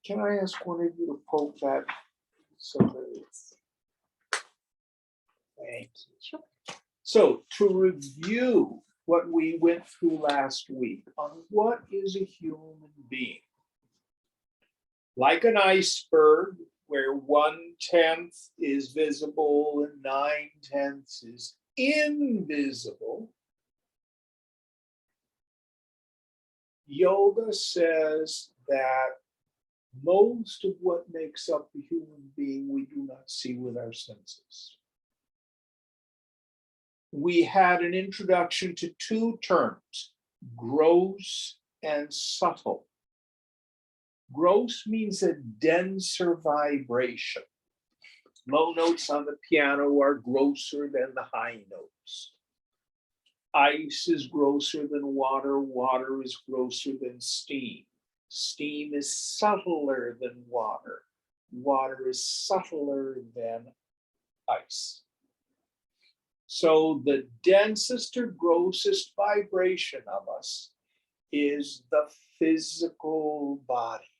Can I ask one of you to poke that so that it's... Thank you. Sure. So to review what we went through last week on what is a human being. Like an iceberg where 1/10 is visible and 9/10 is invisible, yoga says that most of what makes up the human being we do not see with our senses. We had an introduction to two terms, gross and subtle. Gross means a denser vibration. Low notes on the piano are grosser than the high notes. Ice is grosser than water. Water is grosser than steam. Steam is subtler than water. Water is subtler than ice. So the densest or grossest vibration of us is the physical body,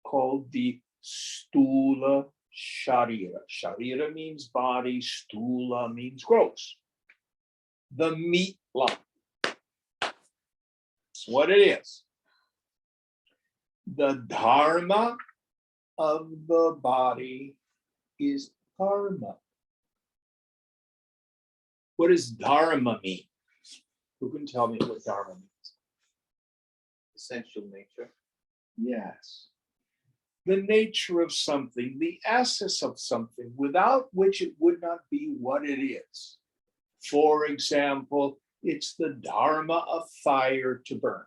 called the stula sharira. Sharira means body, stula means gross. The meat lump. That's what it is. The dharma of the body is karma. What does dharma mean? Who can tell me what dharma means? Essential nature. Yes. The nature of something, the essence of something, without which it would not be what it is. For example, it's the dharma of fire to burn.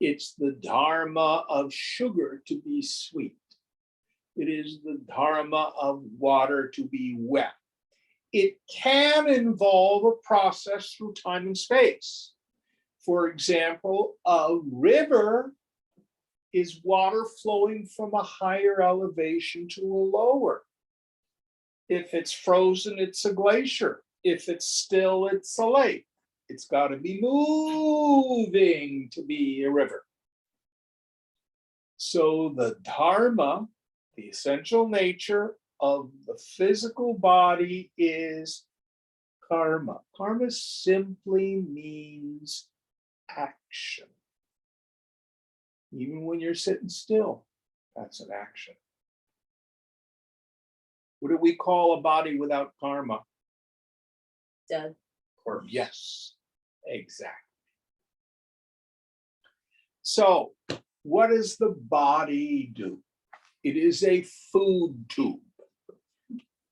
It's the dharma of sugar to be sweet. It is the dharma of water to be wet. It can involve a process through time and space. For example, a river is water flowing from a higher elevation to a lower. If it's frozen, it's a glacier. If it's still, it's a lake. It's got to be moving to be a river. So the dharma, the essential nature of the physical body, is karma. Karma simply means action. Even when you're sitting still, that's an action. What do we call a body without karma? Dead. Or yes, exactly. So what does the body do? It is a food tube.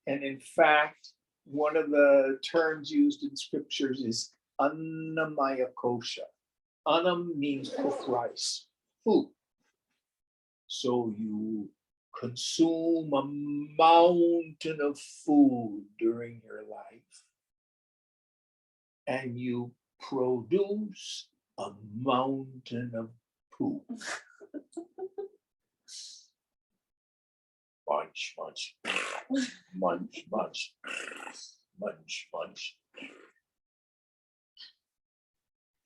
And in fact, one of the terms used in scriptures is annamaya kosha. Annam means cooked rice, food. So you consume a mountain of food during your life, and you produce a mountain of poop. Munch, munch, munch, munch, munch, munch.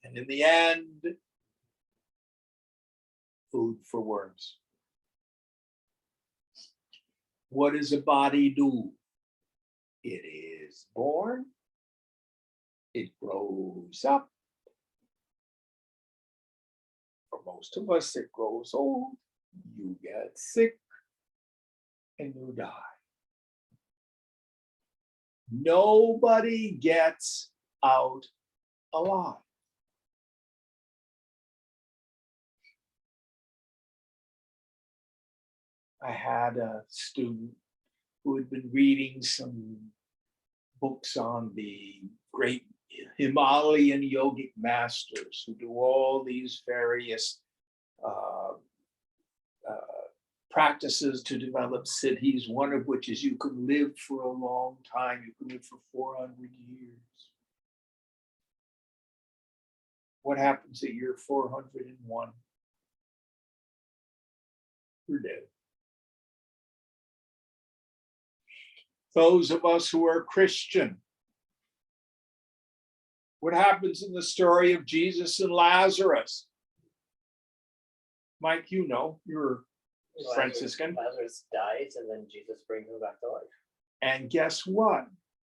And in the end, food for worms. What does a body do? It is born, it grows up. For most of us, it grows old, you get sick, and you die. Nobody gets out alive. I had a student who had been reading some books on the great Himalayan yogic masters who do all these various practices to develop siddhis, one of which is you can live for a long time, you can live for 400 years. What happens at year 401? You're dead. Those of us who are Christian, what happens in the story of Jesus and Lazarus? Mike, you know, you're Franciscan. Lazarus dies and then Jesus brings him back to life. And guess what?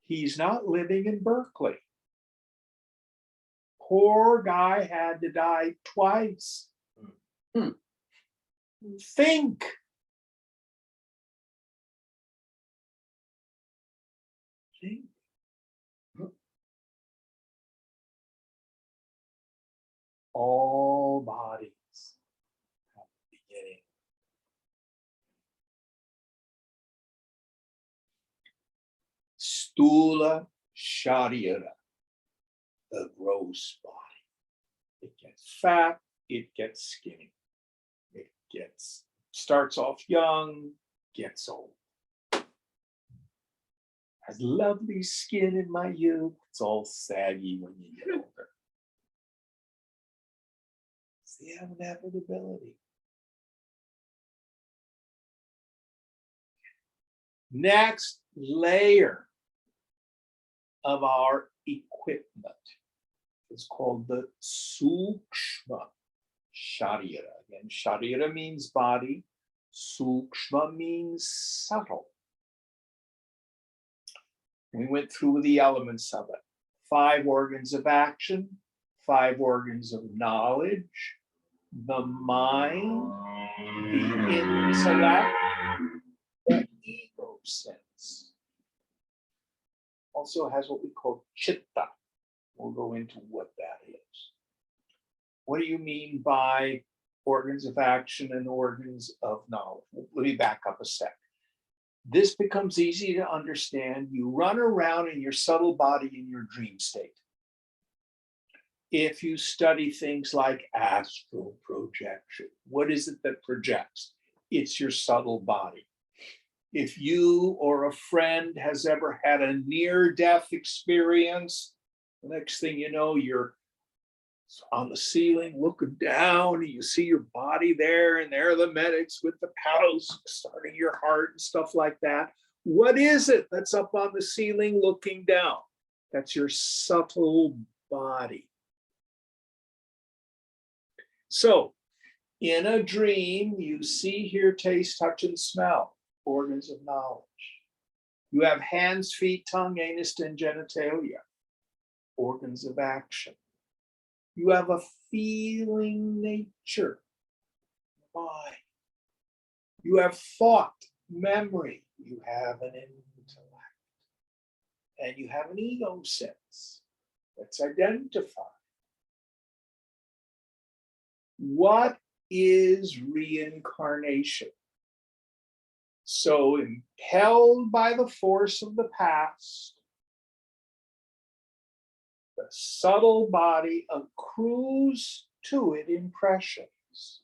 He's not living in Berkeley. Poor guy had to die twice. Hmm. Think. Think. All bodies have a beginning. Stula Sharira, the gross body. It gets fat, it gets skinny. It starts off young, gets old. Has lovely skin in my youth. It's all saggy when you get older. It's the inevitability. Next layer of our equipment is called the Sukshma Sharira. Again, Sharira means body, Sukshma means subtle. We went through the elements of it. 5 organs of action, 5 organs of knowledge, the mind, the intellect, the ego sense. Also has what we call chitta. We'll go into what that is. What do you mean by organs of action and organs of knowledge? Let me back up a sec. This becomes easy to understand. You run around in your subtle body in your dream state. If you study things like astral projection, what is it that projects? It's your subtle body. If you or a friend has ever had a near-death experience, the next thing you know, you're on the ceiling looking down and you see your body there, and there are the medics with the paddles starting your heart and stuff like that. What is it that's up on the ceiling looking down? That's your subtle body. So in a dream, you see, hear, taste, touch, and smell, organs of knowledge. You have hands, feet, tongue, anus, and genitalia, organs of action. You have a feeling nature, mind. You have thought, memory. You have an intellect. And you have an ego sense that's identified. What is reincarnation? So impelled by the force of the past, the subtle body accrues to it impressions.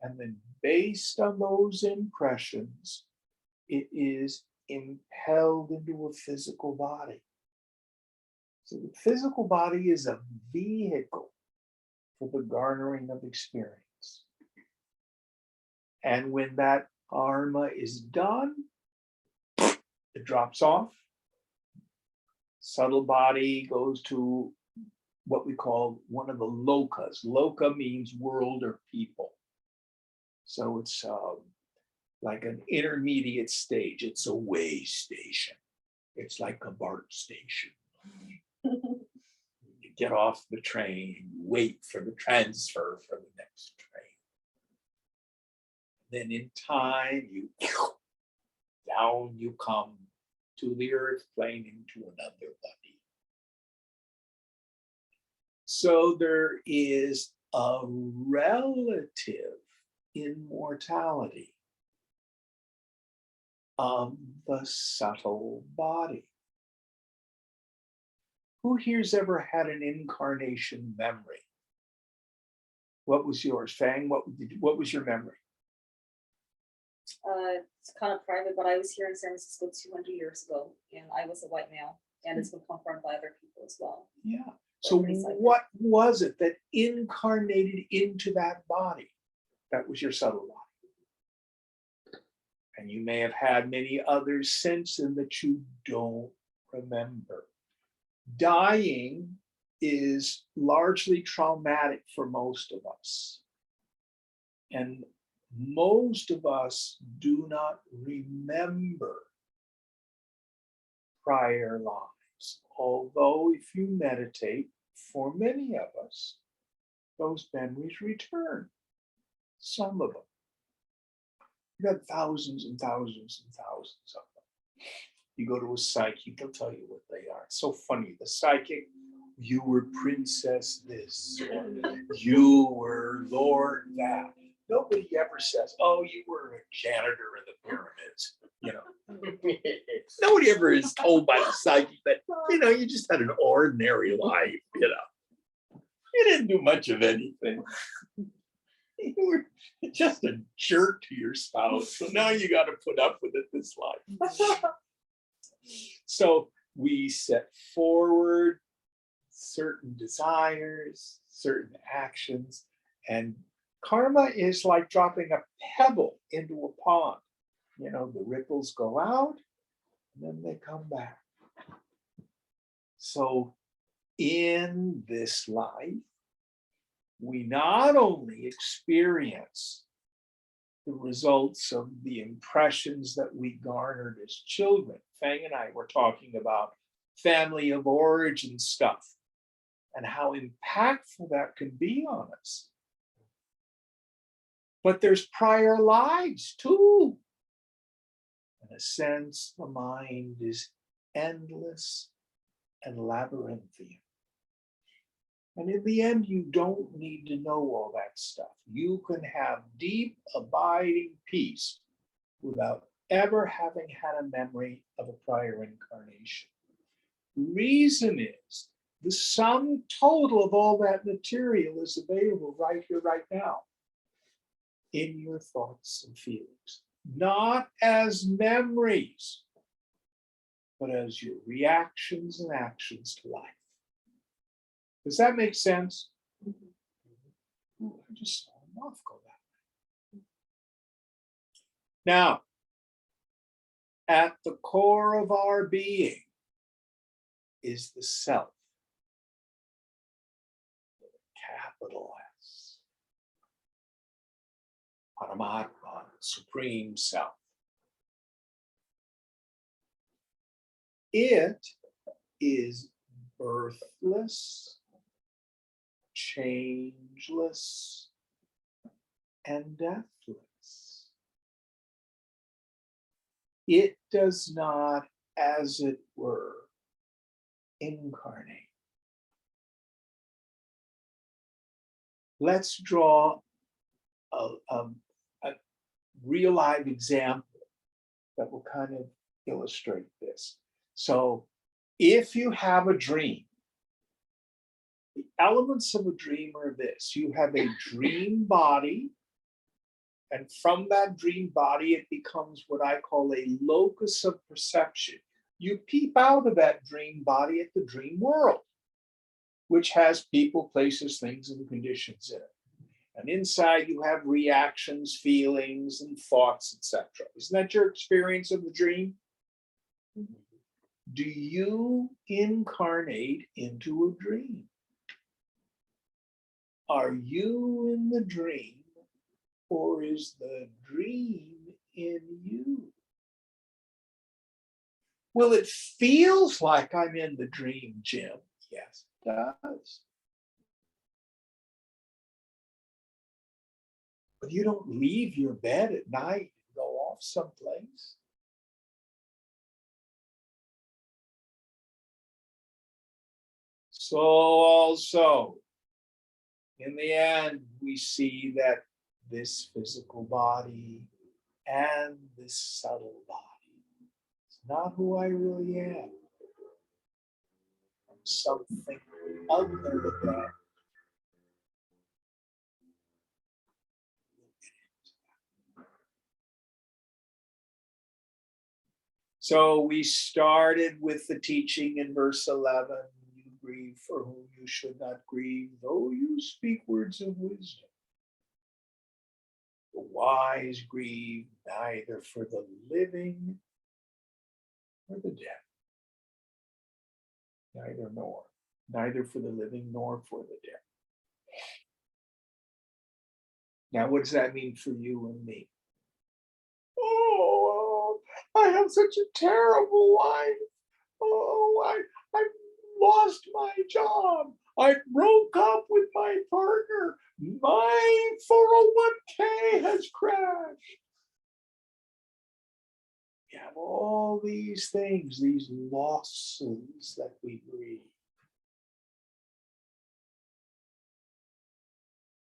And then based on those impressions, it is impelled into a physical body. So the physical body is a vehicle for the garnering of experience. And when that karma is done, it drops off. Subtle body goes to what we call one of the lokas. Loka means world or people. So it's like an intermediate stage. It's a way station. It's like a BART station. You get off the train, you wait for the transfer for the next train. Then in time, down you come to the earth plane into another body. So there is a relative immortality of the subtle body. Who here's ever had an incarnation memory? What was yours, Fang? What was your memory? It's kind of private, but I was here in San Francisco 200 years ago, and I was a white male, and it's been confirmed by other people as well. Yeah. So what was it that incarnated into that body? That was your subtle body. And you may have had many others since then that you don't remember. Dying is largely traumatic for most of us. And most of us do not remember prior lives. Although if you meditate, for many of us, those memories return. Some of them. You got thousands and thousands and thousands of them. You go to a psychic, they'll tell you what they are. It's so funny. The psychic, you were princess this, or you were lord that. Nobody ever says, oh, you were a janitor in the pyramids. You know, nobody ever is told by the psychic that, you know, you just had an ordinary life, you know. You didn't do much of anything. You were just a jerk to your spouse. So now you got to put up with it this life. So we set forward certain desires, certain actions, and karma is like dropping a pebble into a pond. You know, the ripples go out and then they come back. So in this life, we not only experience the results of the impressions that we garnered as children. Fang and I were talking about family of origin stuff and how impactful that can be on us. But there's prior lives too. In a sense, the mind is endless and labyrinthian. And in the end, you don't need to know all that stuff. You can have deep, abiding peace without ever having had a memory of a prior incarnation. The reason is the sum total of all that material is available right here, right now, in your thoughts and feelings, not as memories, but as your reactions and actions to life. Does that make sense? Ooh, I just saw a moth go that way. Now, at the core of our being is the self, capital S, Paramatma, supreme self. It is birthless, changeless, and deathless. It does not, as it were, incarnate. Let's draw a real live example that will kind of illustrate this. So if you have a dream, the elements of a dream are this. You have a dream body, and from that dream body, it becomes what I call a locus of perception. You peep out of that dream body at the dream world, which has people, places, things, and conditions in it. And inside you have reactions, feelings, and thoughts, etc. Isn't that your experience of the dream? Do you incarnate into a dream? Are you in the dream, or is the dream in you? Well, it feels like I'm in the dream, Jim. Yes, it does. But you don't leave your bed at night and go off someplace. So also, in the end, we see that this physical body and this subtle body is not who I really am. I'm something other than. So we started with the teaching in verse 11. You grieve for whom you should not grieve, though you speak words of wisdom. The wise grieve neither for the living nor the dead. Neither for the living nor for the dead. Now, what does that mean for you and me? Oh, I have such a terrible life. Oh, I lost my job. I broke up with my partner. My 401k has crashed. We have all these things, these losses that we grieve.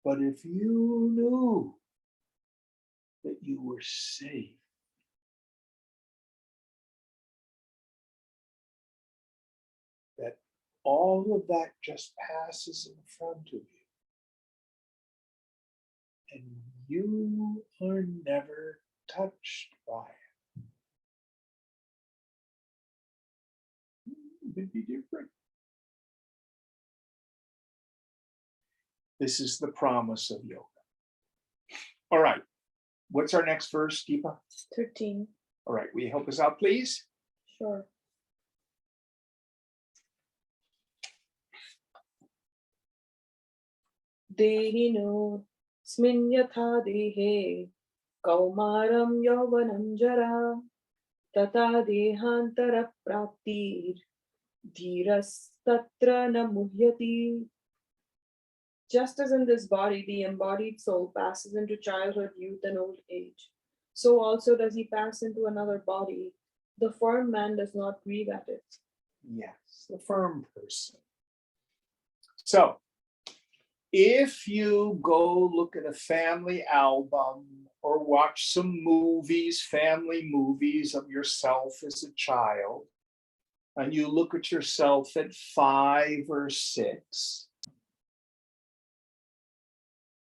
But if you knew that you were safe, that all of that just passes in front of you, and you are never touched by it, it would be different. This is the promise of yoga. All right. What's our next verse, Deepa? 13. All right. Will you help us out, please? Sure. Dehino smin yatha dehe kaumaram yauvanam jara tata dehantara praptir dhiras tatra na muhyati. Just as in this body, the embodied soul passes into childhood, youth, and old age, so also does he pass into another body. The firm man does not grieve at it. Yes, the firm person. So, if you go look at a family album or watch some movies, family movies of yourself as a child, and you look at yourself at 5 or 6,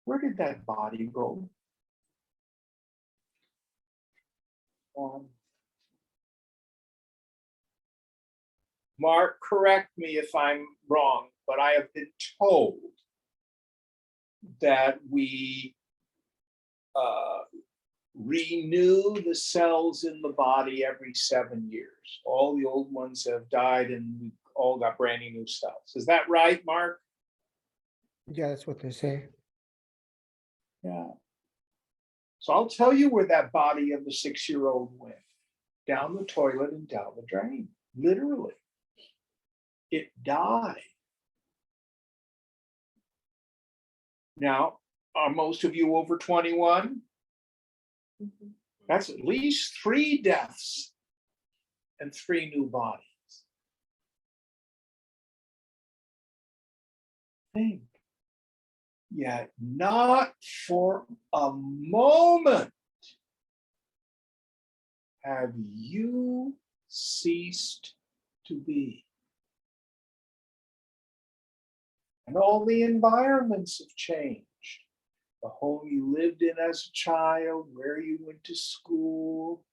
where did that body go? Mark, correct me if I'm wrong, but I have been told that we renew the cells in the body every 7 years. All the old ones have died and we all got brand new cells. Is that right, Mark? Yeah, that's what they say. Yeah. So I'll tell you where that body of the 6-year-old went. Down the toilet and down the drain. Literally. It died. Now, are most of you over 21? Mhm. That's at least 3 deaths and 3 new bodies. Think. Yet not for a moment have you ceased to be. And all the environments have changed. The home you lived in as a child, where you went to school,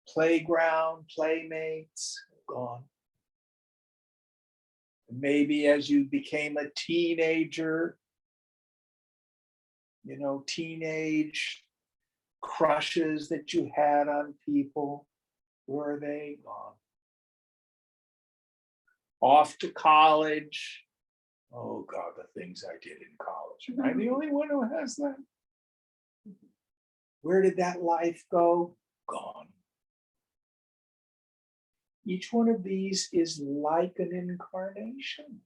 playground, playmates, gone. Maybe as you became a teenager, teenage crushes that you had on people, where are they? Gone. Off to college. Oh God, the things I did in college. Am I the only one who has that? Where did that life go? Gone. Each one of these is like an incarnation.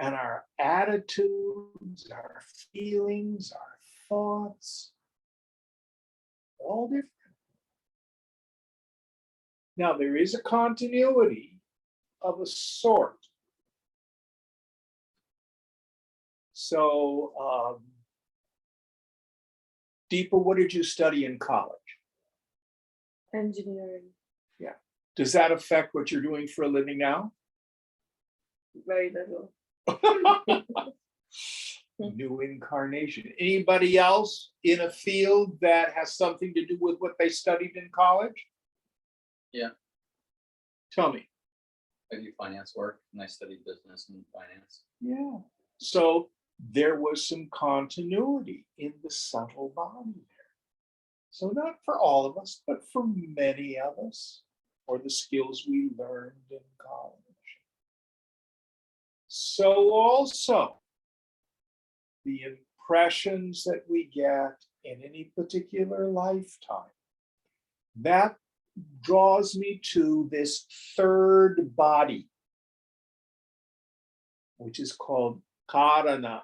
And our attitudes, our feelings, our thoughts, all different. Now, there is a continuity of a sort. So, Deepa, what did you study in college? Engineering. Yeah. Does that affect what you're doing for a living now? Very little. New incarnation. Anybody else in a field that has something to do with what they studied in college? Yeah. Tell me. I do finance work and I studied business and finance. Yeah. So there was some continuity in the subtle body there. So not for all of us, but for many of us, or the skills we learned in college. So also, the impressions that we get in any particular lifetime, that draws me to this third body, which is called Karana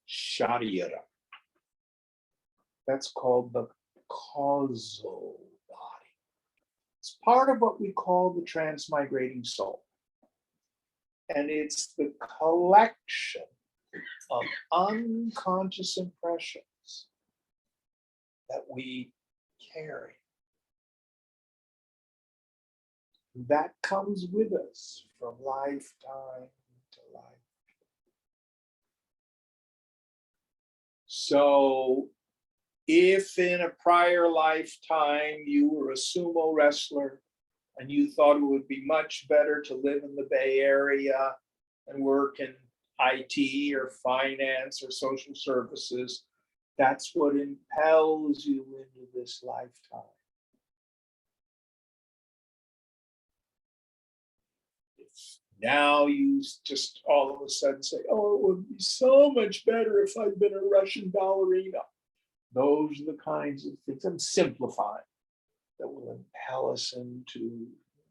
Sharira. That's called the causal body. It's part of what we call the transmigrating soul. And it's the collection of unconscious impressions that we carry. That comes with us from lifetime to life. So if in a prior lifetime you were a sumo wrestler and you thought it would be much better to live in the Bay Area and work in IT or finance or social services, that's what impels you into this lifetime. Now you just all of a sudden say, oh, it would be so much better if I'd been a Russian ballerina. Those are the kinds of things, I'm simplifying, that will impel us into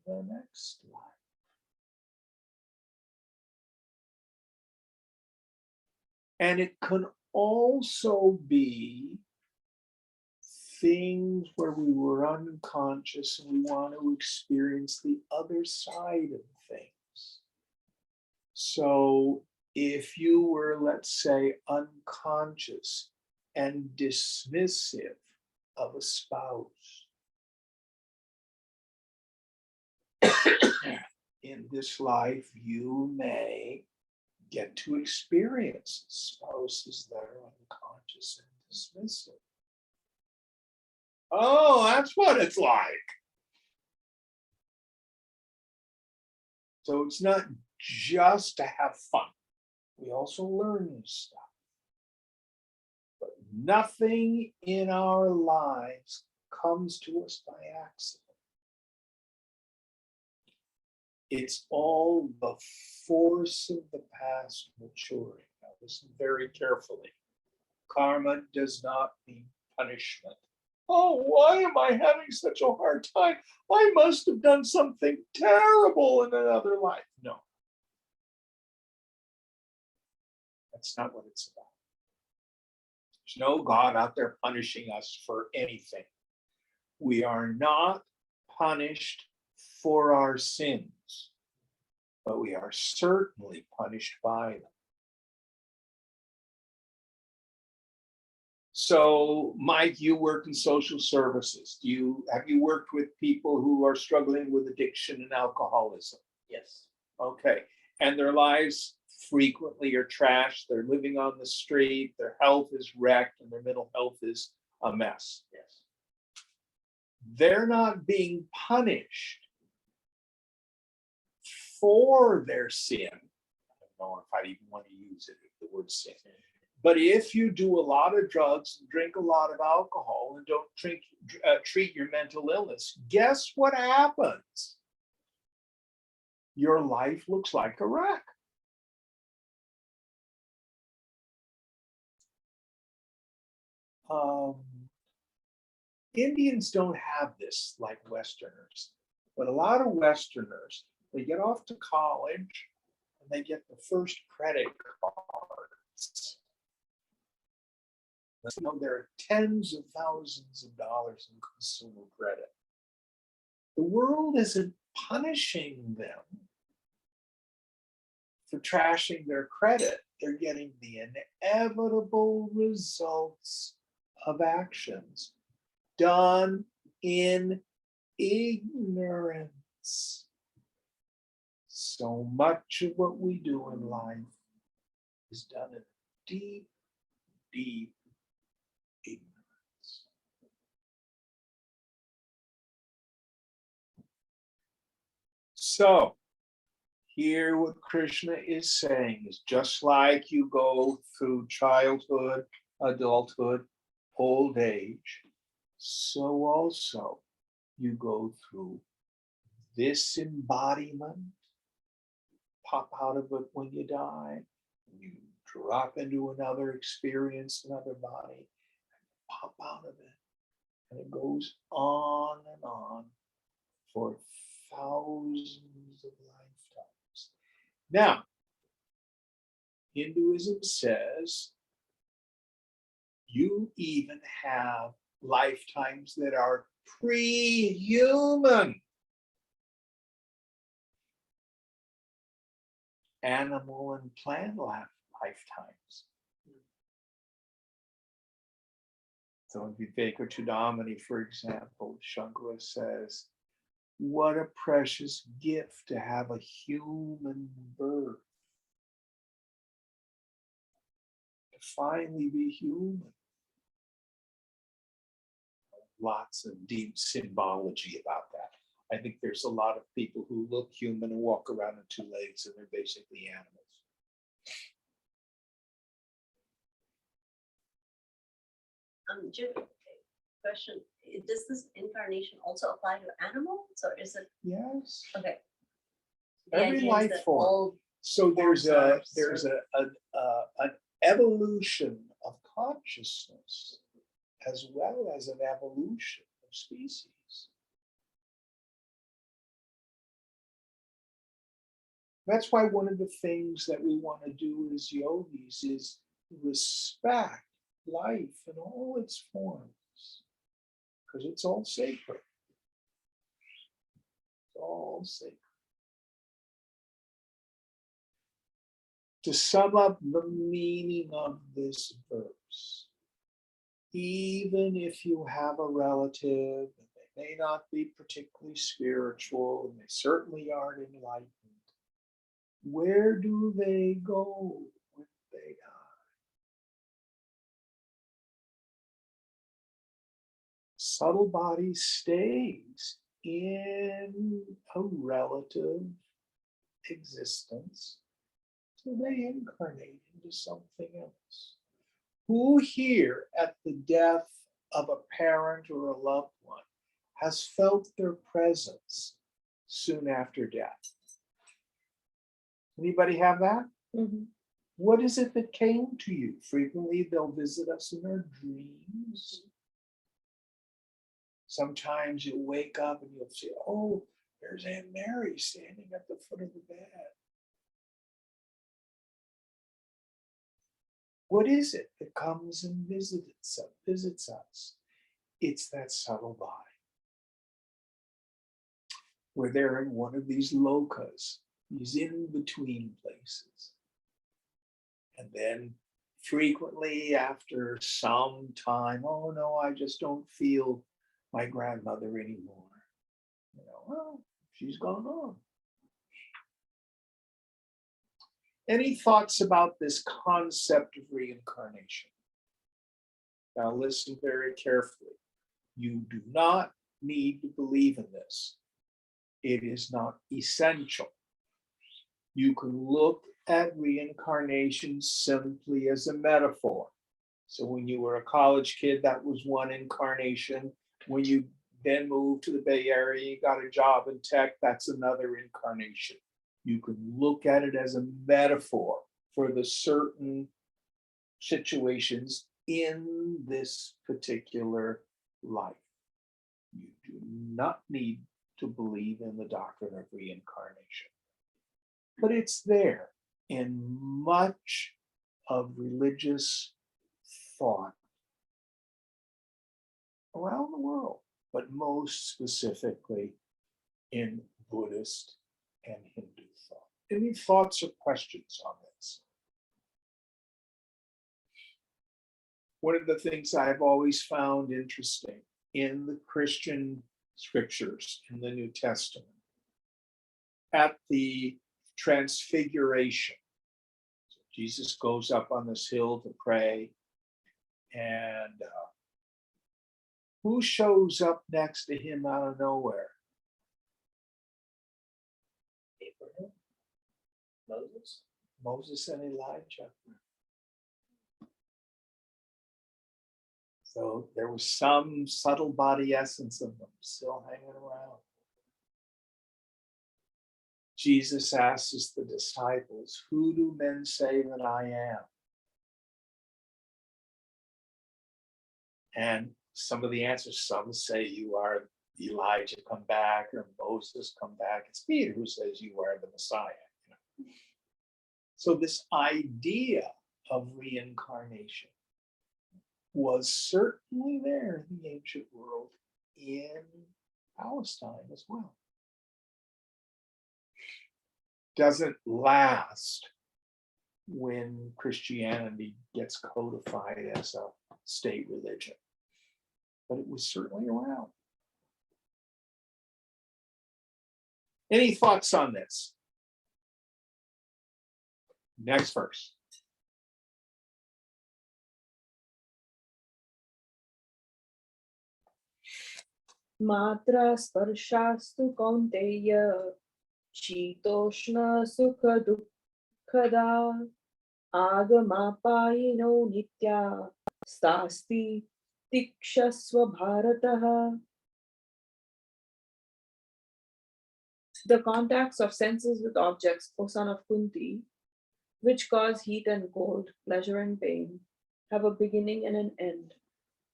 the next life. And it can also be things where we were unconscious and we want to experience the other side of things. So if you were, let's say, unconscious and dismissive of a spouse, in this life, you may get to experience spouses that are unconscious and dismissive. Oh, that's what it's like. So it's not just to have fun. We also learn this stuff. But nothing in our lives comes to us by accident. It's all the force of the past maturing. Now listen very carefully. Karma does not mean punishment. Oh, why am I having such a hard time? I must have done something terrible in another life. No. That's not what it's about. There's no God out there punishing us for anything. We are not punished for our sins, but we are certainly punished by them. So, Mike, you work in social services. Have you worked with people who are struggling with addiction and alcoholism? Yes. Okay. And their lives frequently are trashed. They're living on the street. Their health is wrecked and their mental health is a mess. Yes. They're not being punished for their sin. I don't know if I even want to use it, the word sin. But if you do a lot of drugs and drink a lot of alcohol and don't treat your mental illness, guess what happens? Your life looks like a wreck. Indians don't have this like Westerners, but a lot of Westerners, they get off to college and they get the first credit cards. You know, there are tens of thousands of dollars in consumer credit. The world isn't punishing them for trashing their credit. They're getting the inevitable results of actions done in ignorance. So much of what we do in life is done in deep, deep ignorance. So, here what Krishna is saying is just like you go through childhood, adulthood, old age, so also you go through this embodiment, pop out of it when you die, you drop into another experience, another body, pop out of it. And it goes on and on for thousands of lifetimes. Now, Hinduism says you even have lifetimes that are pre-human. Animal and plant lifetimes. So in Viveka Chudamani, for example, Shankara says, what a precious gift to have a human birth. To finally be human. Lots of deep symbology about that. I think there's a lot of people who look human and walk around on two legs and they're basically animals. Jim, question, does this incarnation also apply to animals, or is it, Yes. okay? The Every idea is life that form. all- So there's forms are an evolution of consciousness as well as an evolution of species. That's why one of the things that we want to do as yogis is respect life in all its forms, because it's all sacred. It's all sacred. To sum up the meaning of this verse, even if you have a relative, and they may not be particularly spiritual, and they certainly aren't enlightened, where do they go when they die? Subtle body stays in a relative existence till they incarnate into something else. Who here at the death of a parent or a loved one has felt their presence soon after death? Anybody have that? Mhm. What is it that came to you? Frequently, they'll visit us in our dreams. Sometimes you'll wake up and you'll say, oh, there's Aunt Mary standing at the foot of the bed. What is it that comes and visits us? It's that subtle body. Where they're in one of these lokas, these in-between places. And then frequently after some time, oh no, I just don't feel my grandmother anymore. You know, well, she's gone on. Any thoughts about this concept of reincarnation? Now listen very carefully. You do not need to believe in this. It is not essential. You can look at reincarnation simply as a metaphor. So when you were a college kid, that was one incarnation. When you then moved to the Bay Area, you got a job in tech, that's another incarnation. You can look at it as a metaphor for the certain situations in this particular life. You do not need to believe in the doctrine of reincarnation. But it's there in much of religious thought around the world, but most specifically in Buddhist and Hindu thought. Any thoughts or questions on this? One of the things I've always found interesting in the Christian scriptures in the New Testament, at the Transfiguration, so Jesus goes up on this hill to pray, and who shows up next to him out of nowhere? Abraham? Moses? Moses and Elijah. So there was some subtle body essence of them still hanging around. Jesus asks the disciples, who do men say that I am? And some of the answers, some say you are Elijah come back or Moses come back. It's Peter who says you are the Messiah. So this idea of reincarnation was certainly there in the ancient world, in Palestine as well. Doesn't last when Christianity gets codified as a state religion, but it was certainly around. Any thoughts on this? Next verse. Matra sparshastu kaunteya shitoshna sukha dukkada agamapayino nitya sasti tikshasva bharataha. The contacts of senses with objects, O son of Kunti, which cause heat and cold, pleasure and pain, have a beginning and an end.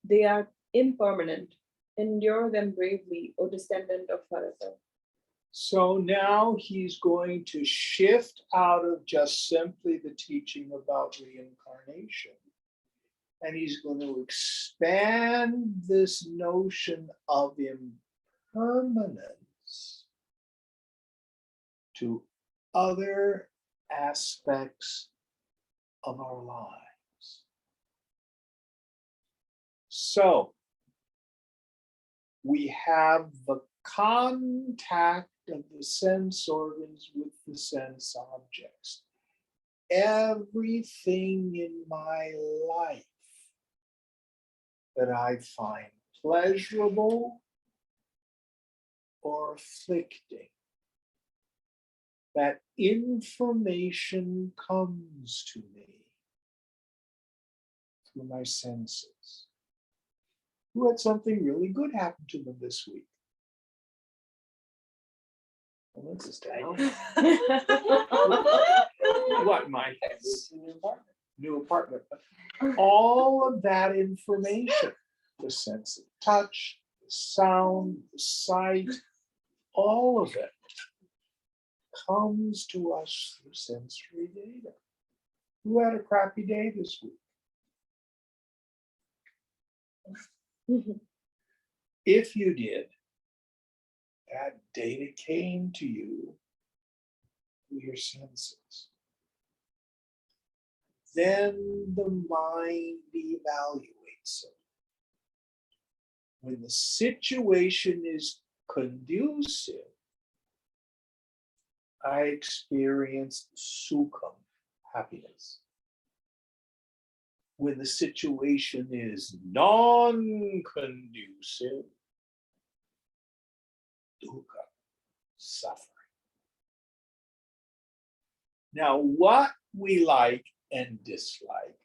They are impermanent. Endure them bravely, O descendant of Bharata. So now he's going to shift out of just simply the teaching about reincarnation. And he's going to expand this notion of impermanence to other aspects of our lives. So we have the contact of the sense organs with the sense objects. Everything in my life that I find pleasurable or afflicting, that information comes to me through my senses. Who had something really good happen to them this week? Well, this is down. What, Mike? New apartment. All of that information, the sense of touch, the sound, the sight, all of it comes to us through sensory data. Who had a crappy day this week? If you did, that data came to you through your senses. Then the mind evaluates it. When the situation is conducive, I experience sukham, happiness. When the situation is non-conducive, dukkha, suffering. Now, what we like and dislike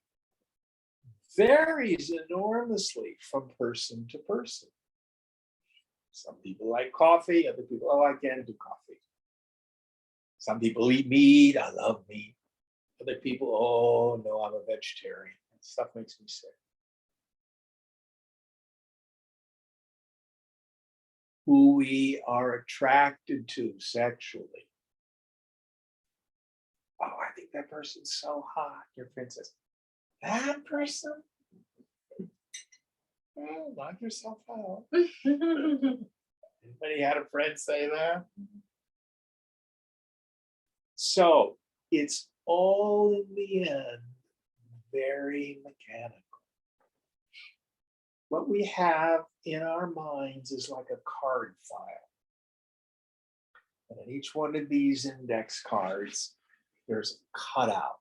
varies enormously from person to person. Some people like coffee, other people, oh, I can't do coffee. Some people eat meat, I love meat. Other people, oh no, I'm a vegetarian. Stuff makes me sick. Who we are attracted to sexually. Oh, I think that person's so hot. Your friend says, that person? Oh, knock yourself out. Anybody had a friend say that? So it's all in the end very mechanical. What we have in our minds is like a card file. And in each one of these index cards, there's a cutout.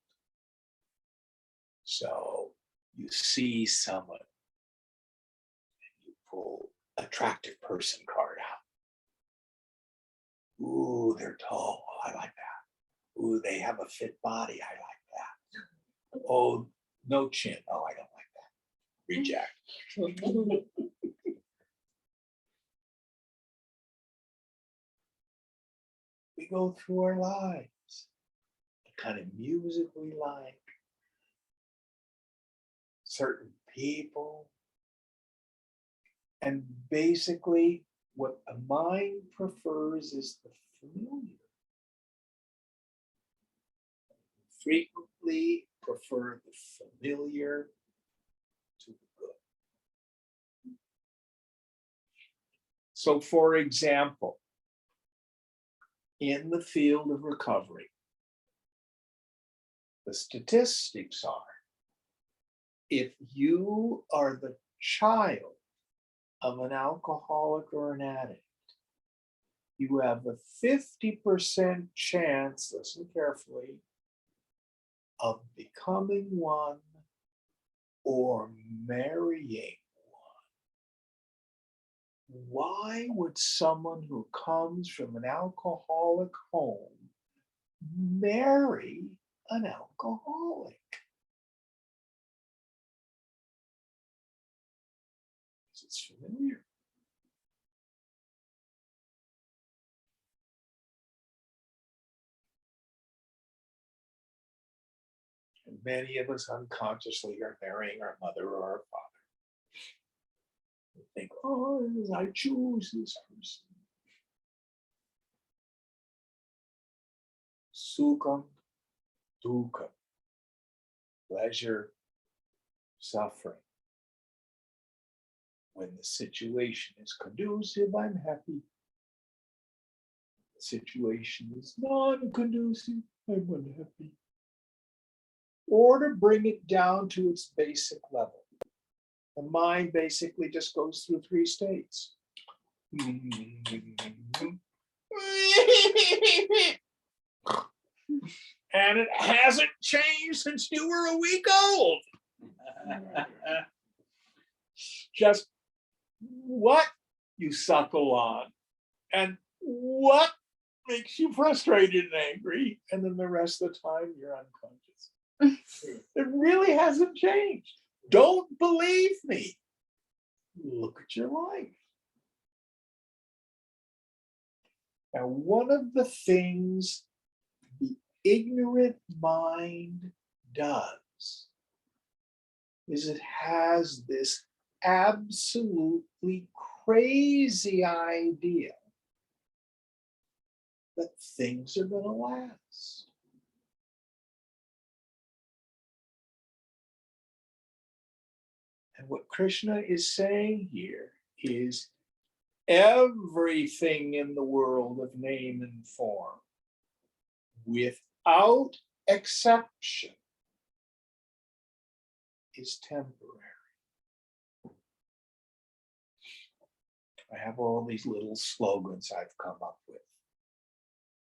So you see someone and you pull attractive person card out. Ooh, they're tall. Oh, I like that. Ooh, they have a fit body. I like that. Oh, no chin. Oh, I don't like that. Reject. We go through our lives, the kind of music we like, certain people, And basically, what the mind prefers is the familiar. Frequently prefer the familiar to the good. So, for example, in the field of recovery, the statistics are, if you are the child of an alcoholic or an addict, you have a 50% chance, listen carefully, of becoming one or marrying one. Why would someone who comes from an alcoholic home marry an alcoholic? Because it's familiar. And many of us unconsciously are marrying our mother or our father. We think, oh, I choose this person. Sukham, dukkha, pleasure, suffering. When the situation is conducive, I'm happy. The situation is non-conducive, I'm unhappy. Or to bring it down to its basic level. The mind basically just goes through 3 states. And it hasn't changed since you were a week old. Just what you suckle on and what makes you frustrated and angry. And then the rest of the time you're unconscious. It really hasn't changed. Don't believe me. Look at your life. Now, one of the things the ignorant mind does is it has this absolutely crazy idea that things are going to last. And what Krishna is saying here is everything in the world of name and form, without exception, is temporary. I have all these little slogans I've come up with.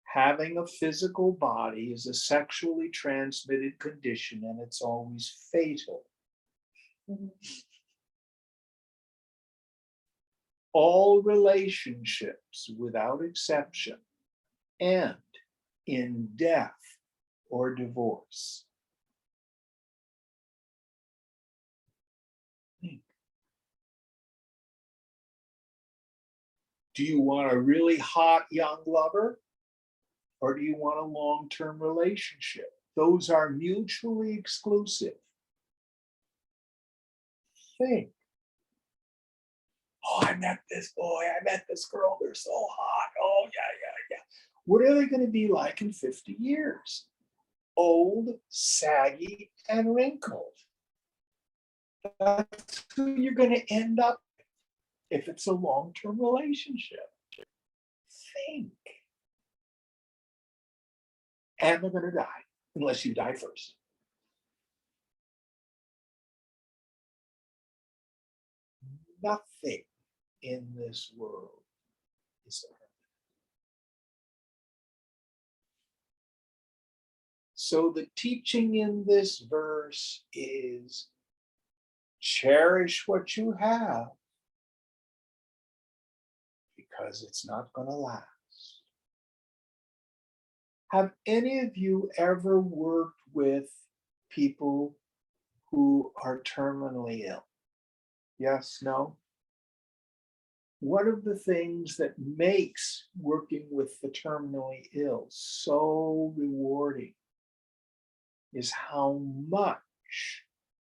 Having a physical body is a sexually transmitted condition and it's always fatal. All relationships, without exception, end in death or divorce. Do you want a really hot young lover? Or do you want a long-term relationship? Those are mutually exclusive. Think. Oh, I met this boy, I met this girl, they're so hot. Oh, yeah. What are they going to be like in 50 years? Old, saggy, and wrinkled. That's who you're going to end up with if it's a long-term relationship. Think. And they're going to die, unless you die first. Nothing in this world is permanent. So the teaching in this verse is cherish what you have because it's not going to last. Have any of you ever worked with people who are terminally ill? Yes, no? One of the things that makes working with the terminally ill so rewarding is how much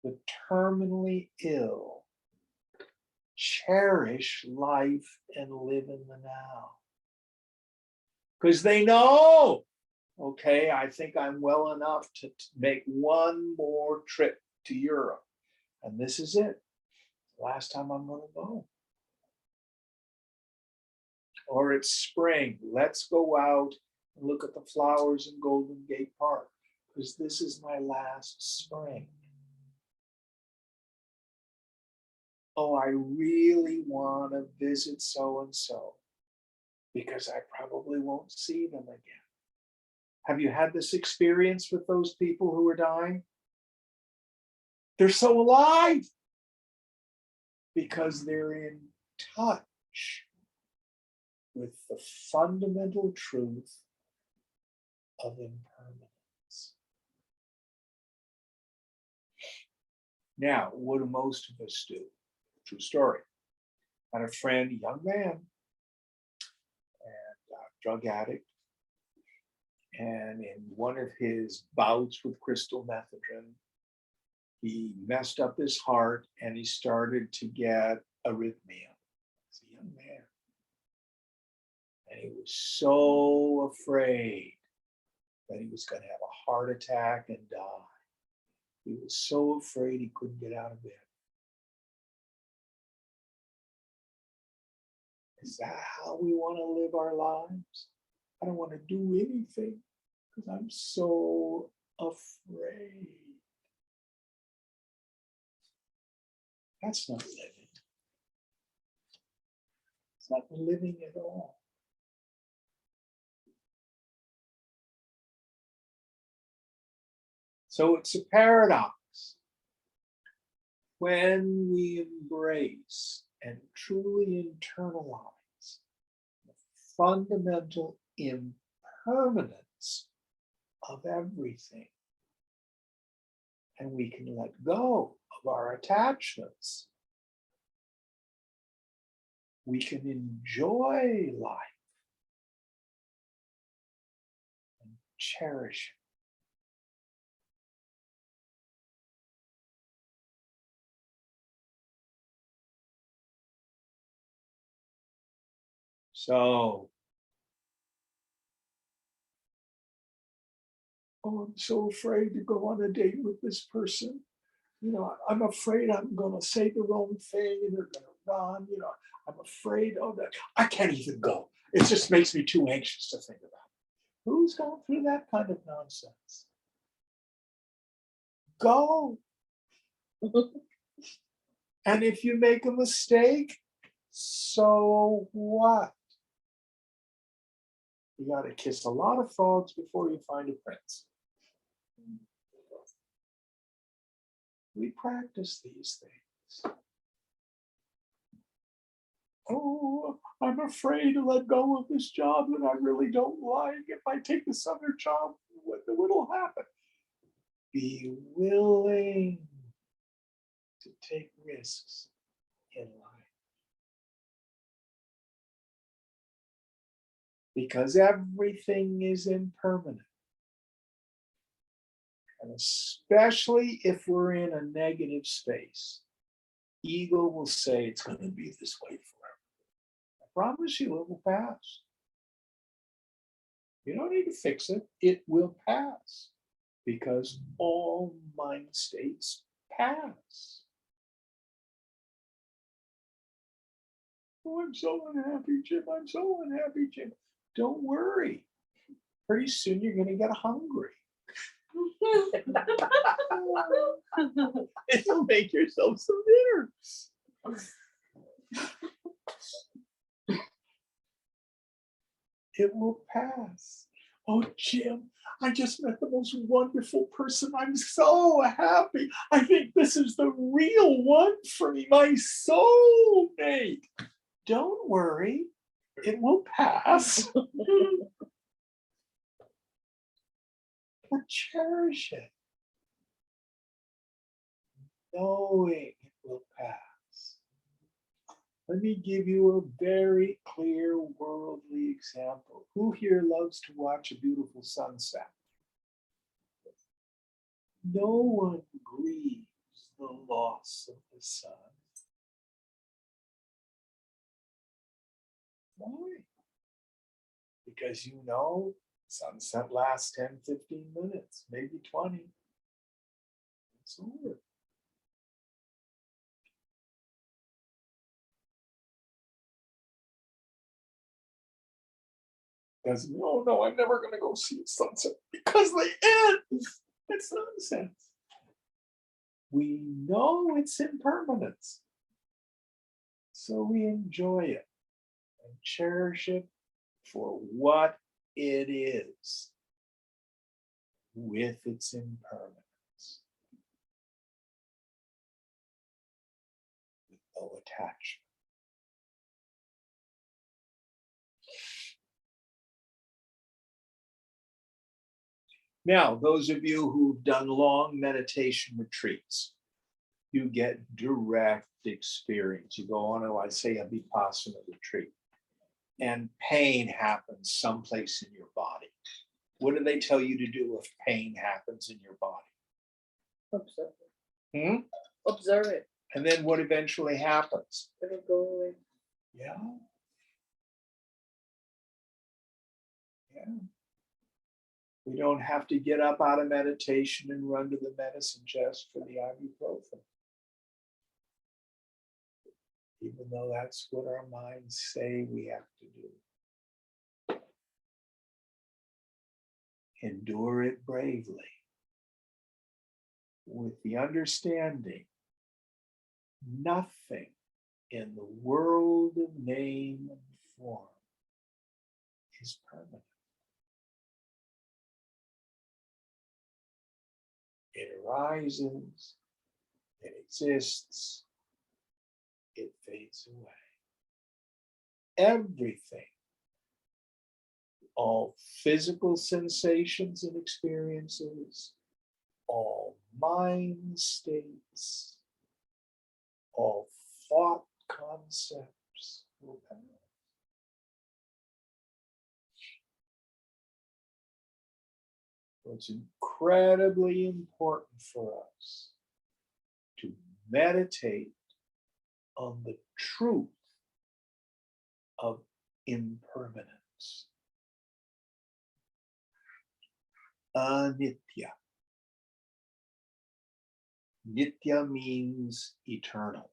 the terminally ill cherish life and live in the now. Because they know, okay, I think I'm well enough to make one more trip to Europe. And this is it. Last time I'm going to go. Or it's spring. Let's go out and look at the flowers in Golden Gate Park, because this is my last spring. Oh, I really want to visit so-and-so, because I probably won't see them again. Have you had this experience with those people who are dying? They're so alive because they're in touch with the fundamental truth of impermanence. Now, what do most of us do? True story. I had a friend, a young man, and a drug addict. And in one of his bouts with crystal methadone, he messed up his heart and he started to get arrhythmia. He's a young man. And he was so afraid that he was going to have a heart attack and die. He was so afraid he couldn't get out of bed. Is that how we want to live our lives? I don't want to do anything because I'm so afraid. That's not living. It's not living at all. So it's a paradox. When we embrace and truly internalize the fundamental impermanence of everything, and we can let go of our attachments, we can enjoy life and cherish it. So, oh, I'm so afraid to go on a date with this person. You know, I'm afraid I'm going to say the wrong thing and they're going to run. You know, I'm afraid of that. I can't even go. It just makes me too anxious to think about it. Who's going through that kind of nonsense? Go. And if you make a mistake, so what? You got to kiss a lot of frogs before you find a prince. We practice these things. Oh, I'm afraid to let go of this job that I really don't like. If I take this other job, what will happen? Be willing to take risks in life. Because everything is impermanent. And especially if we're in a negative space, ego will say it's going to be this way forever. I promise you it will pass. You don't need to fix it. It will pass because all mind states pass. Oh, I'm so unhappy, Jim. I'm so unhappy, Jim. Don't worry. Pretty soon you're going to get hungry. And you'll make yourself some dinner. It will pass. Oh, Jim, I just met the most wonderful person. I'm so happy. I think this is the real one for me, my soulmate. Don't worry, it will pass. But cherish it, knowing it will pass. Let me give you a very clear worldly example. Who here loves to watch a beautiful sunset? No one grieves the loss of the sun. Why? Because you know sunset lasts 10, 15 minutes, maybe 20. It's over. Because no, I'm never going to go see a sunset because they end. That's nonsense. We know it's impermanence. So we enjoy it and cherish it for what it is with its impermanence. With no attachment. Now, those of you who've done long meditation retreats, you get direct experience. You go on, I say, a Vipassana retreat, and pain happens someplace in your body. What do they tell you to do if pain happens in your body? Observe it. Observe it. And then what eventually happens? It'll go away. Yeah. Yeah. We don't have to get up out of meditation and run to the medicine chest for the ibuprofen. Even though that's what our minds say we have to do. Endure it bravely with the understanding nothing in the world of name and form is permanent. It arises, it exists, it fades away. Everything, all physical sensations and experiences, all mind states, all thought concepts will pass. So it's incredibly important for us to meditate on the truth of impermanence. Anitya. Nitya means eternal.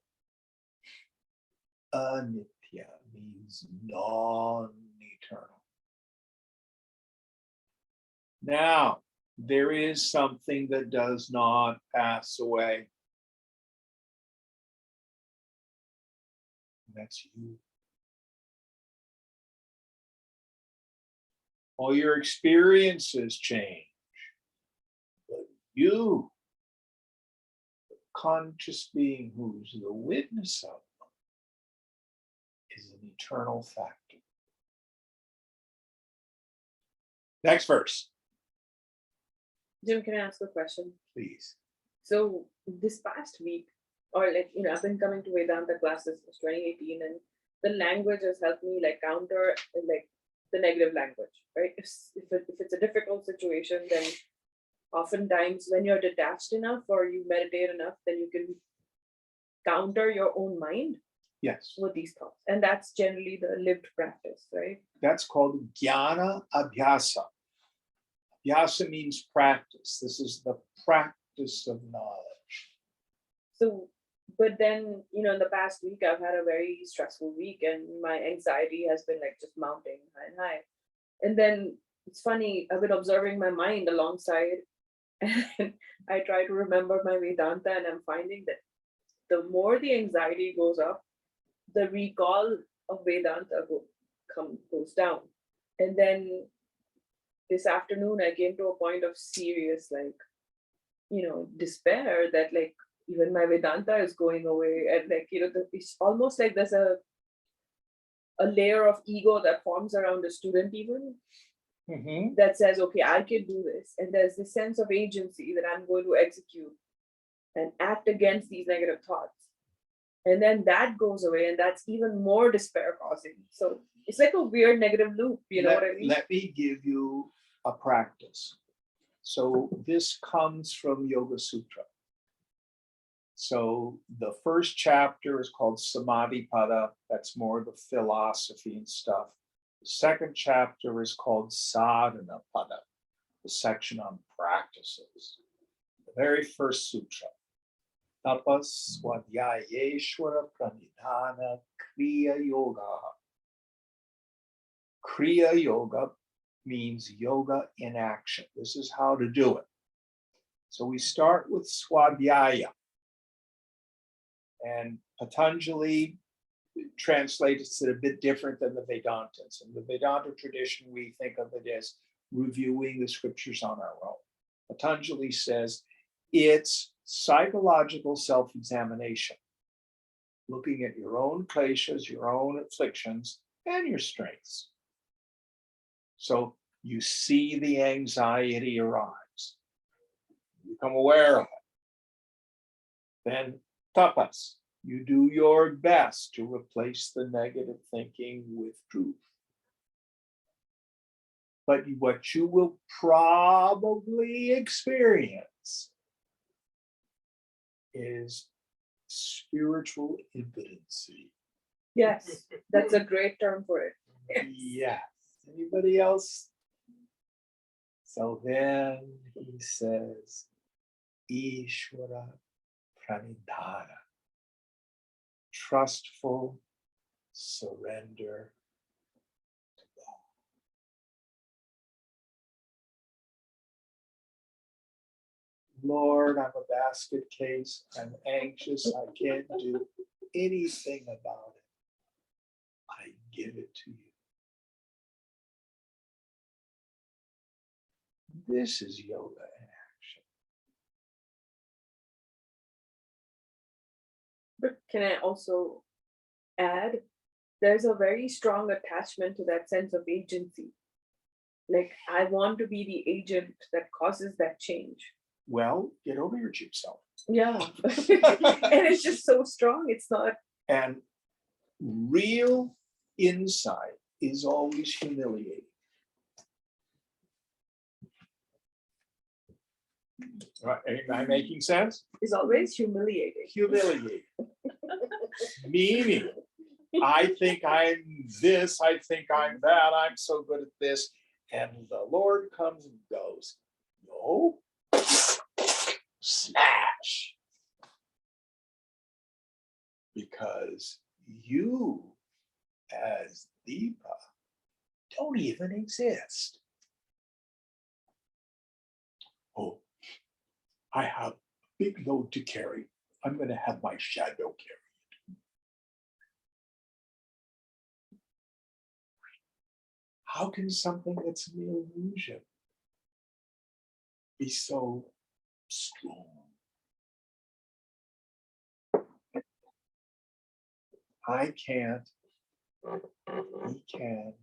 Anitya means non-eternal. Now, there is something that does not pass away. That's you. All your experiences change, but you, the conscious being who's the witness of them, is an eternal factor. Next verse, Jim, can I ask a question? please. So this past week, or I've been coming to Vedanta classes since 2018, and the language has helped me counter the negative language, right? If it's a difficult situation, then oftentimes when you're detached enough or you meditate enough, then you can counter your own mind Yes, with these thoughts. And that's generally the lived practice, right? that's called jnana abhyasa. Abhyasa means practice. This is the practice of knowledge. So, but then, in the past week, I've had a very stressful week and my anxiety has been just mounting high and high. And then it's funny, I've been observing my mind alongside and I try to remember my Vedanta, and I'm finding that the more the anxiety goes up, the recall of Vedanta goes down. And then this afternoon, I came to a point of serious, despair that even my Vedanta is going away. And it's almost like there's a layer of ego that forms around a student even that says, okay, I can do this. And there's this sense of agency that I'm going to execute and act against these negative thoughts. And then that goes away, and that's even more despair causing. So it's like a weird negative loop, you know what I mean? Let me give you a practice. So this comes from Yoga Sutra. So the first chapter is called Samadhi Pada. That's more the philosophy and stuff. The second chapter is called Sadhana Pada, the section on practices. The very first sutra. Tapas Swadhyayeshwara Pranidhana Kriya Yoga. Kriya Yoga means yoga in action. This is how to do it. So we start with Swadhyaya. And Patanjali translates it a bit different than the Vedantins. In the Vedanta tradition, we think of it as reviewing the scriptures on our own. Patanjali says it's psychological self-examination, looking at your own kleshas, your own afflictions, and your strengths. So you see the anxiety arise, you become aware of it. Then tapas, you do your best to replace the negative thinking with truth. But what you will probably experience is spiritual impotency. Yes, that's a great term for it. Yes. Anybody else? So then he says, Ishvara Pranidhana, trustful surrender to God. Lord, I'm a basket case. I'm anxious. I can't do anything about it. I give it to you. This is yoga in action. But can I also add, there's a very strong attachment to that sense of agency. Like, I want to be the agent that causes that change. Well, get over your cheap self. Yeah. And it's just so strong. It's not. And real insight is always humiliating. Right? Am I making sense? It's always humiliating. Humiliating. Meaning, I think I'm this, I think I'm that, I'm so good at this. And the Lord comes and goes, no, smash. Because you, as Deepa, don't even exist. Oh, I have a big load to carry. I'm going to have my shadow carry it. How can something that's an illusion be so strong? I can't. He can.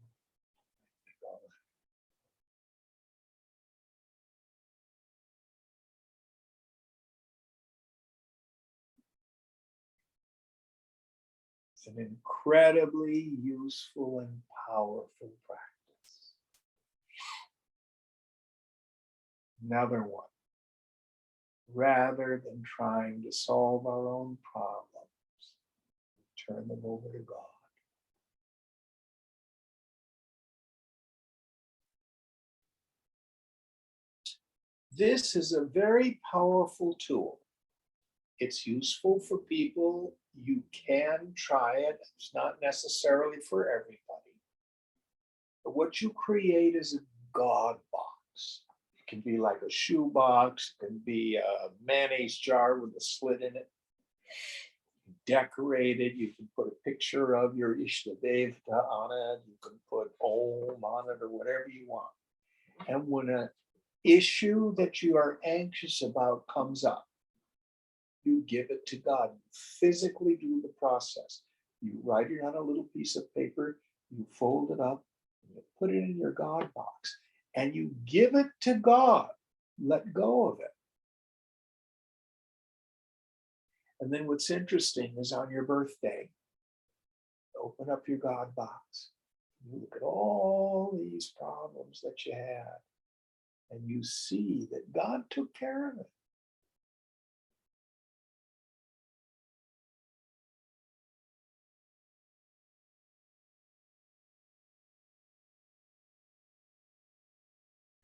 It's an incredibly useful and powerful practice. Another one. Rather than trying to solve our own problems, turn them over to God. This is a very powerful tool. It's useful for people. You can try it. It's not necessarily for everybody. But what you create is a God box. It can be like a shoe box. It can be a mayonnaise jar with a slit in it. Decorated. You can put a picture of your Ishtadevta on it. You can put Om on it or whatever you want. And when an issue that you are anxious about comes up, you give it to God. You physically do the process. You write it on a little piece of paper, you fold it up, you put it in your God box, and you give it to God. Let go of it. And then what's interesting is on your birthday, open up your God box. You look at all these problems that you had, and you see that God took care of it.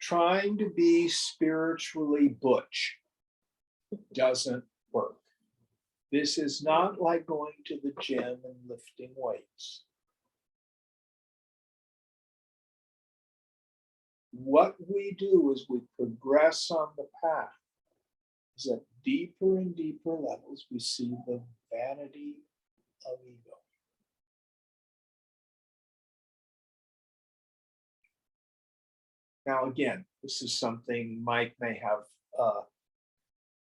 trying to be spiritually butch doesn't work. This is not like going to the gym and lifting weights. What we do is we progress on the path. Is at deeper and deeper levels, we see the vanity of ego. Now, again, this is something Mike may have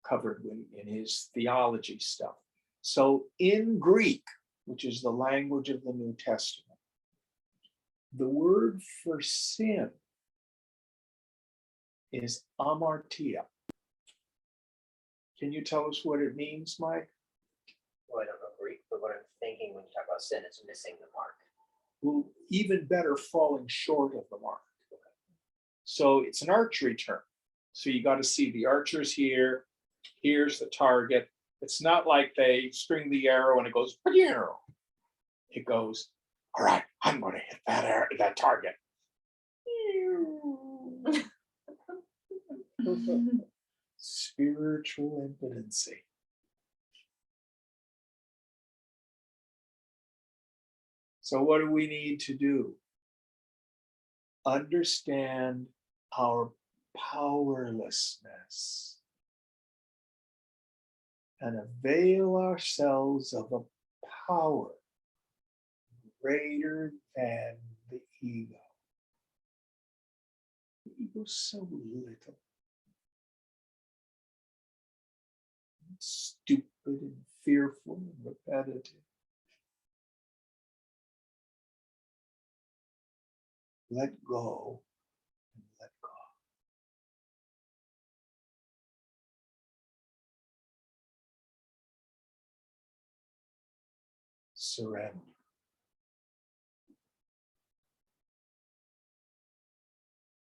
covered in his theology stuff. So in Greek, which is the language of the New Testament, the word for sin is amartia. Can you tell us what it means, Mike? Well, I don't know Greek, but what I'm thinking when you talk about sin is missing the mark. Well, even better, falling short of the mark. So it's an archery term. So you got to see the archers here. Here's the target. It's not like they string the arrow and it goes, arrow. It goes, all right, I'm going to hit that arrow, that target. Spiritual impotency. So what do we need to do? Understand our powerlessness and avail ourselves of a power greater than the ego. The ego's so little. Stupid and fearful and repetitive. Let go and let go. Surrender.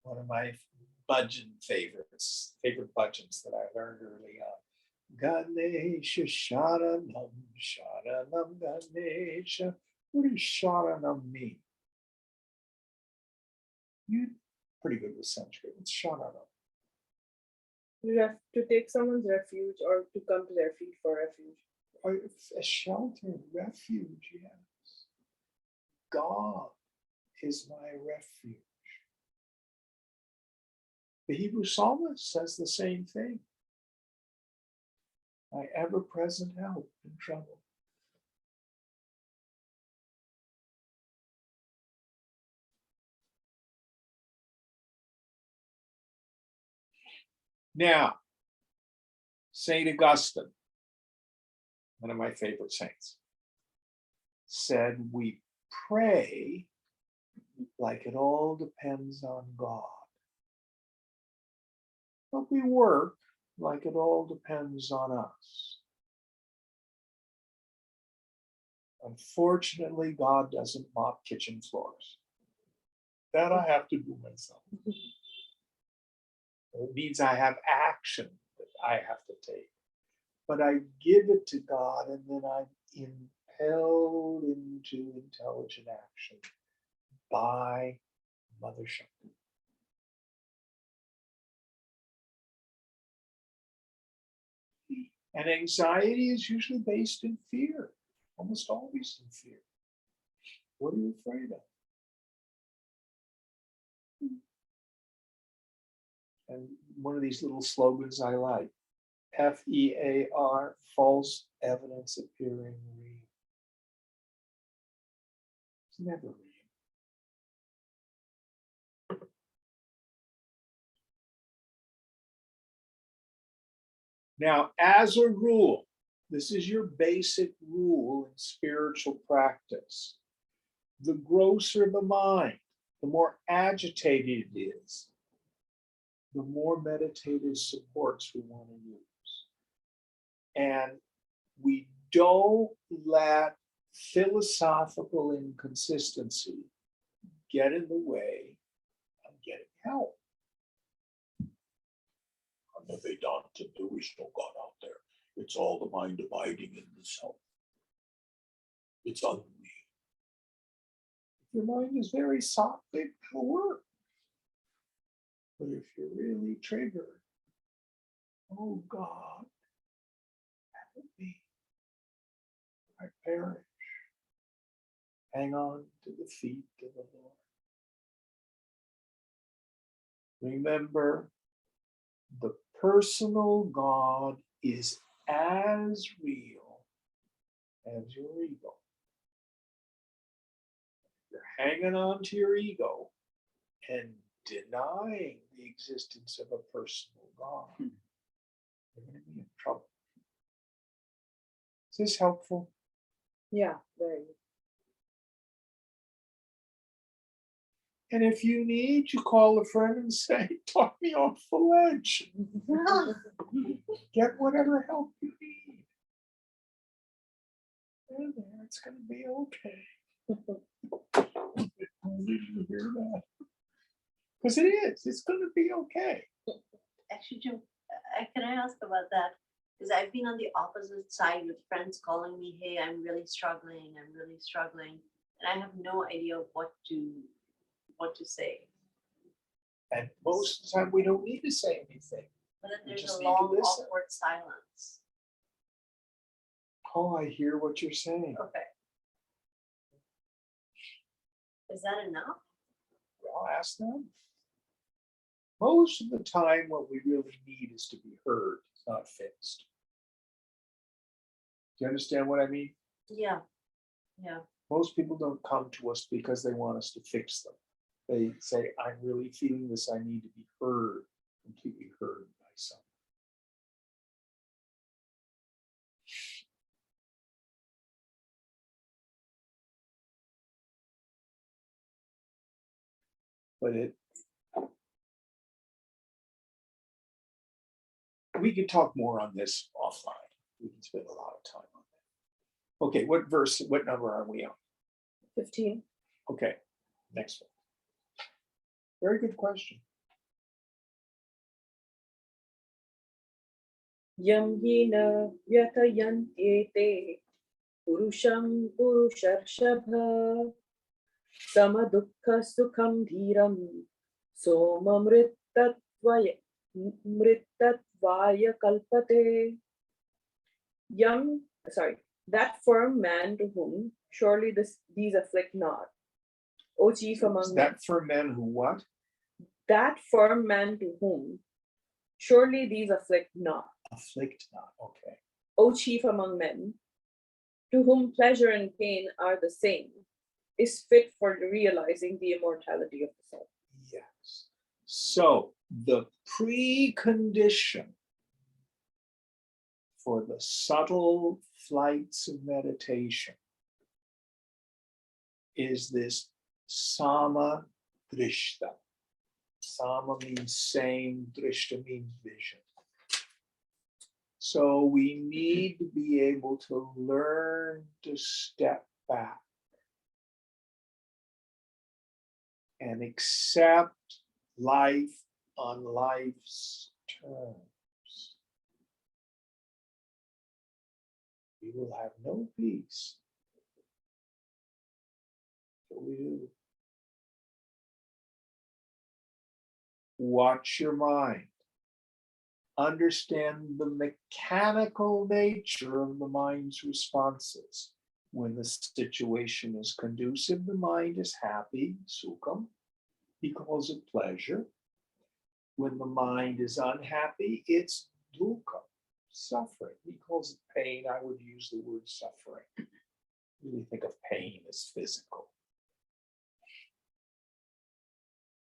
One of my favorite bhajans that I learned early on. Ganesha Sharanam, Sharanam Ganesha. What does Sharanam mean? You're pretty good with Sanskrit. It's Sharanam. To take someone's refuge or to come to their feet for refuge. Or a shelter, refuge, yes. God is my refuge. The Hebrew psalmist says the same thing. My ever-present help in trouble. Now, Saint Augustine, one of my favorite saints, said we pray like it all depends on God. But we work like it all depends on us. Unfortunately, God doesn't mop kitchen floors. That I have to do myself. It means I have action that I have to take. But I give it to God and then I'm impelled into intelligent action by Mother Shakti. And anxiety is usually based in fear, almost always in fear. What are you afraid of? And one of these little slogans I like, FEAR, false evidence appearing real. It's never real. Now, as a rule, this is your basic rule in spiritual practice. The grosser the mind, the more agitated it is, the more meditative supports we want to use. And we don't let philosophical inconsistency get in the way of getting help. The Vedanta, there is no God out there. It's all the mind abiding in the self. It's unreal. If your mind is very soft, it'll work. But if you're really triggered, oh God, help me, I perish. Hang on to the feet of the Lord. Remember, the personal God is as real as your ego. You're hanging on to your ego and denying the existence of a personal God. You're going to be in trouble. Is this helpful? Yeah, very. And if you need, you call a friend and say, talk me off the ledge. Get whatever help you need. And there, it's going to be okay. Did you hear that? Because it is. It's going to be okay. Actually, Jim, can I ask about that? Because I've been on the opposite side with friends calling me, hey, I'm really struggling, and I have no idea what to say. And most of the time, we don't need to say anything. But then You there's just a need to long, listen. awkward silence. Oh, I hear what you're saying. Okay. Is that enough? I'll ask them. Most of the time, what we really need is to be heard, not fixed. Do you understand what I mean? Yeah. Yeah. Most people don't come to us because they want us to fix them. They say, I'm really feeling this. I need to be heard, completely heard by someone. But we can talk more on this offline. We can spend a lot of time on that. Okay, what number are we on? 15. Okay, next one. Very good question. Yam hina vyatayantyete purusham purusharshabha samadukha sukham dhiram soma mrittatvaya kalpate. That firm man to whom surely these afflict not. O chief among men. That for men who what? That firm man to whom surely these afflict not. Afflict not. Okay. O chief among men, to whom pleasure and pain are the same, is fit for realizing the immortality of the soul. Yes. So the precondition for the subtle flights of meditation is this sama drishta. Sama means same, drishta means vision. So we need to be able to learn to step back and accept life on life's terms. We will have no peace till we do. Watch your mind. Understand the mechanical nature of the mind's responses. When the situation is conducive, the mind is happy, sukham. He calls it pleasure. When the mind is unhappy, it's dukkha, suffering. He calls it pain. I would use the word suffering. Really think of pain as physical.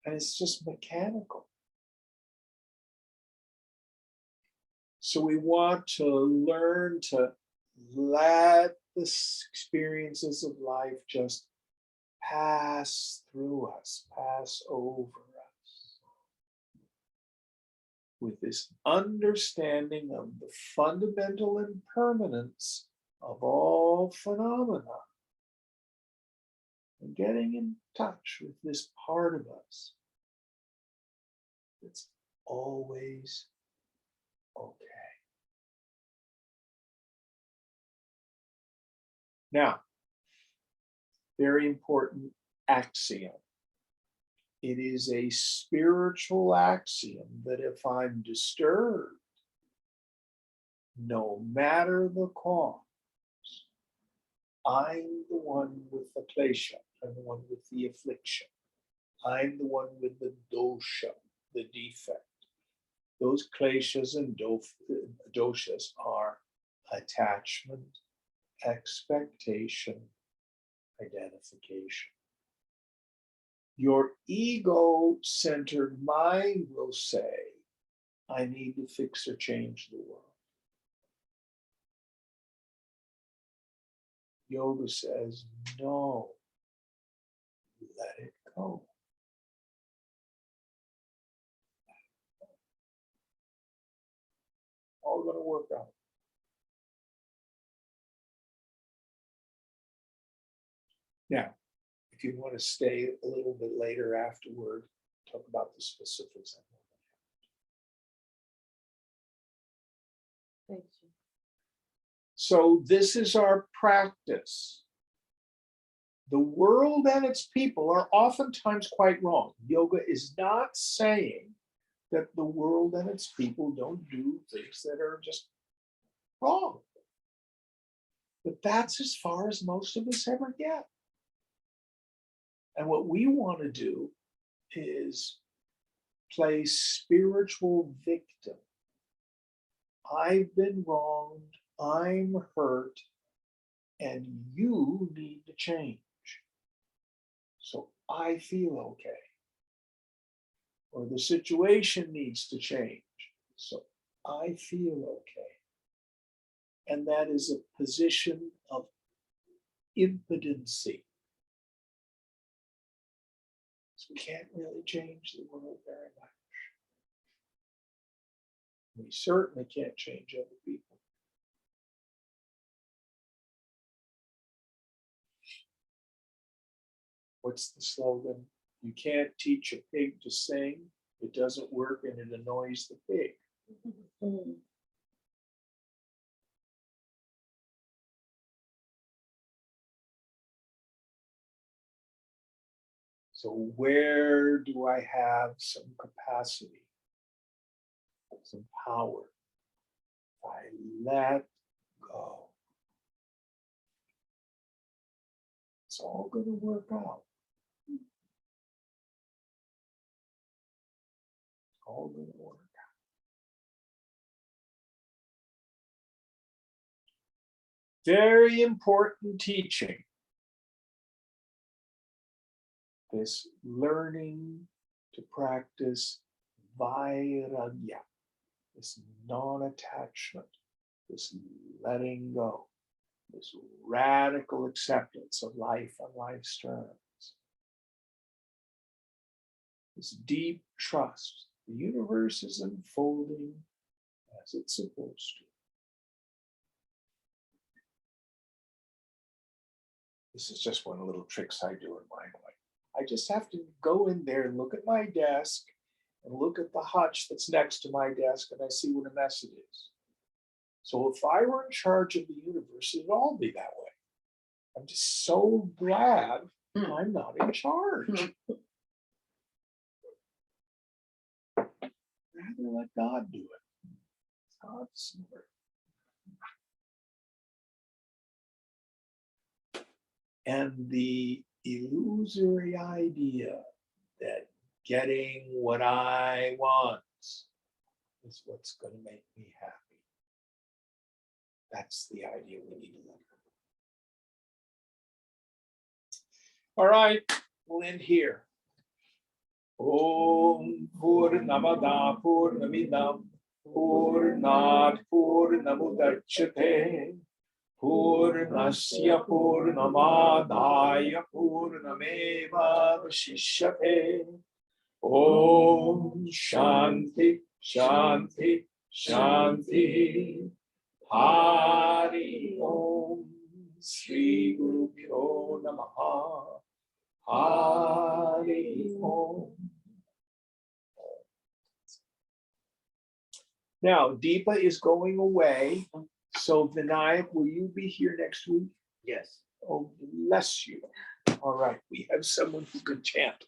And it's just mechanical. So we want to learn to let the experiences of life just pass through us, pass over us. With this understanding of the fundamental impermanence of all phenomena. And getting in touch with this part of us. It's always okay. Now, very important axiom. It is a spiritual axiom that if I'm disturbed, no matter the cause, I'm the one with the klesha, I'm the one with the affliction. I'm the one with the dosha, the defect. Those kleshas and doshas are attachment, expectation, identification. Your ego-centered mind will say, I need to fix or change the world. Yoga says, no, let it go. All going to work out. Now, if you want to stay a little bit later afterward, talk about the specifics. Thank you. So this is our practice. The world and its people are oftentimes quite wrong. Yoga is not saying that the world and its people don't do things that are just wrong. But that's as far as most of us ever get. And what we want to do is play spiritual victim. I've been wronged, I'm hurt, and you need to change. So I feel okay. Or the situation needs to change. So I feel okay. And that is a position of impotency. So we can't really change the world very much. We certainly can't change other people. What's the slogan? You can't teach a pig to sing. It doesn't work and it annoys the pig. Mm. So where do I have some capacity, some power? I let go. It's all going to work out. It's all going to work out. Very important teaching. This learning to practice vairagya, this non-attachment, this letting go, this radical acceptance of life on life's terms, this deep trust. The universe is unfolding as it's supposed to. This is just one of the little tricks I do in my mind. I just have to go in there and look at my desk and look at the hutch that's next to my desk, and I see what a mess it is. So if I were in charge of the universe, it'd all be that way. I'm just so glad I'm not in charge. Rather let God do it. God's smart. And the illusory idea that getting what I want is what's going to make me happy. That's the idea we need to let go. All right, we'll end here. Om Purnamada Purnamidam Purnat Purnamudachyate Purnasya Purnamadaya Purnameva Vashishyate. Om Shanti Shanti Shanti. Hari Om Sri Guru Pyo Namaha. Hari Om. Now, Deepa is going away. So, Vinayak, will you be here next week? Yes. Oh, bless you. All right, we have someone who can chant.